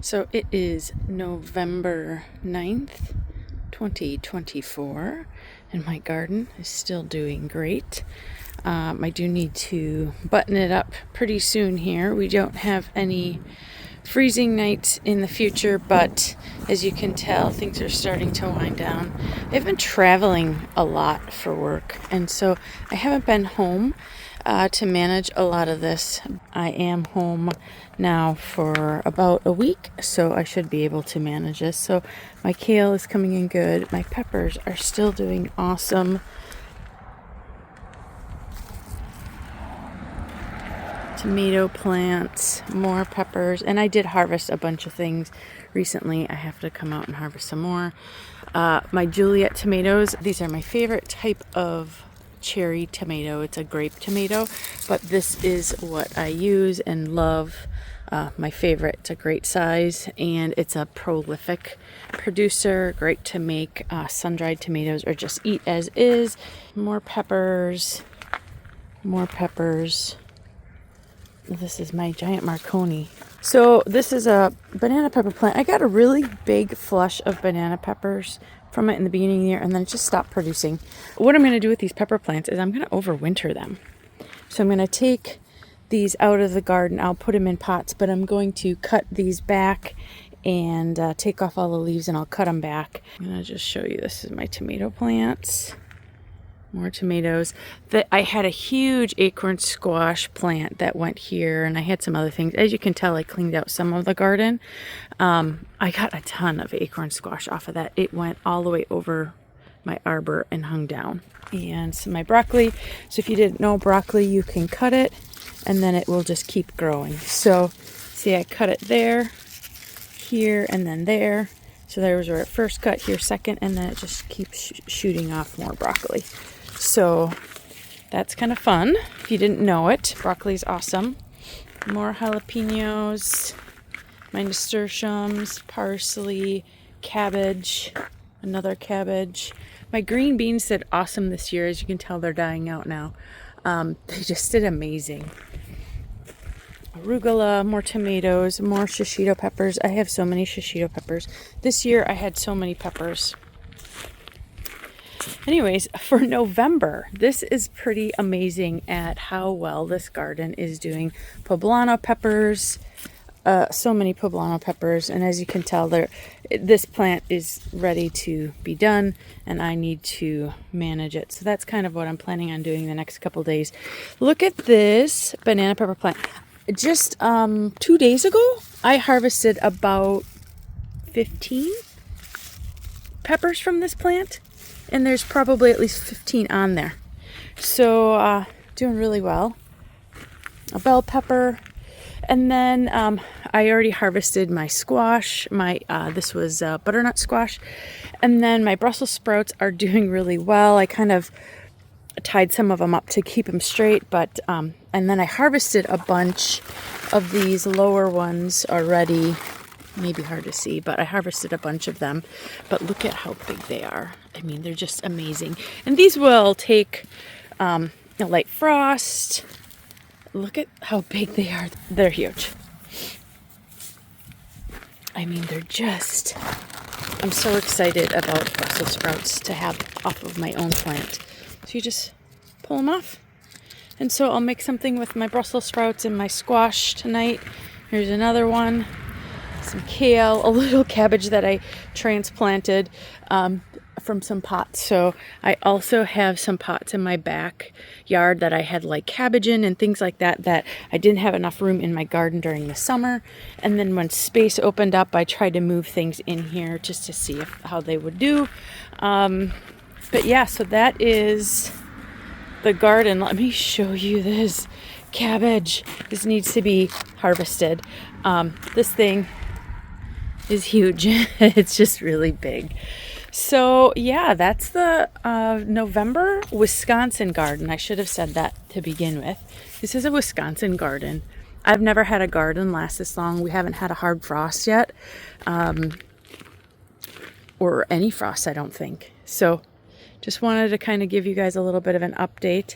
So it is November 9th, 2024, and my garden is still doing great. I do need to button it up pretty soon here. We don't have any freezing nights in the future, but as you can tell, things are starting to wind down. I've been traveling a lot for work, and so I haven't been home to manage a lot of this. I am home now for about a week, so I should be able to manage this. So my kale is coming in good. My peppers are still doing awesome. Tomato plants, more peppers, and I did harvest a bunch of things recently. I have to come out and harvest some more. My Juliet tomatoes, these are my favorite type of cherry tomato. It's a grape tomato, but this is what I use and love. My favorite. It's a great size and it's a prolific producer. Great to make sun-dried tomatoes or just eat as is. More peppers. This is my giant Marconi. So this is a banana pepper plant. I got a really big flush of banana peppers from it in the beginning of the year, and then it just stopped producing. What I'm going to do with these pepper plants is I'm going to overwinter them. So I'm going to take these out of the garden. I'll put them in pots, but I'm going to cut these back and take off all the leaves, and I'll cut them back. I'm going to just show you. This is my tomato plants. More tomatoes. I had a huge acorn squash plant that went here, and I had some other things. As you can tell, I cleaned out some of the garden. I got a ton of acorn squash off of that. It went all the way over my arbor and hung down. And so my broccoli. So if you didn't know, broccoli, you can cut it, and then it will just keep growing. So see, I cut it there, here, and then there. So there was where it first cut, here second, and then it just keeps shooting off more broccoli. So that's kind of fun. If you didn't know it, broccoli's awesome. More jalapenos, my nasturtiums, parsley, cabbage, another cabbage. My green beans did awesome this year. As you can tell, they're dying out now. They just did amazing. Arugula, more tomatoes, more shishito peppers. I have so many shishito peppers. This year I had so many peppers. Anyways, for November, this is pretty amazing at how well this garden is doing. Poblano peppers, so many poblano peppers, and as you can tell, this plant is ready to be done, and I need to manage it. So that's kind of what I'm planning on doing the next couple days. Look at this banana pepper plant. Just 2 days ago, I harvested about 15 peppers from this plant. And there's probably at least 15 on there. So, doing really well. A bell pepper. And then I already harvested my squash. This was butternut squash. And then my Brussels sprouts are doing really well. I kind of tied some of them up to keep them straight. But and then I harvested a bunch of these lower ones already. Maybe hard to see, but I harvested a bunch of them. But look at how big they are. I mean, they're just amazing. And these will take a light frost. Look at how big they are. They're huge. I mean, I'm so excited about Brussels sprouts to have off of my own plant. So you just pull them off. And so I'll make something with my Brussels sprouts and my squash tonight. Here's another one. Some kale, a little cabbage that I transplanted from some pots. So I also have some pots in my backyard that I had like cabbage in and things like that I didn't have enough room in my garden during the summer. And then when space opened up, I tried to move things in here just to see how they would do. But yeah, so that is the garden. Let me show you this cabbage. This needs to be harvested. This thing is huge. It's just really big. So yeah, that's the November Wisconsin garden. I should have said that to begin with. This is a Wisconsin garden. I've never had a garden last this long. We haven't had a hard frost yet, or any frost, I don't think. So just wanted to kind of give you guys a little bit of an update.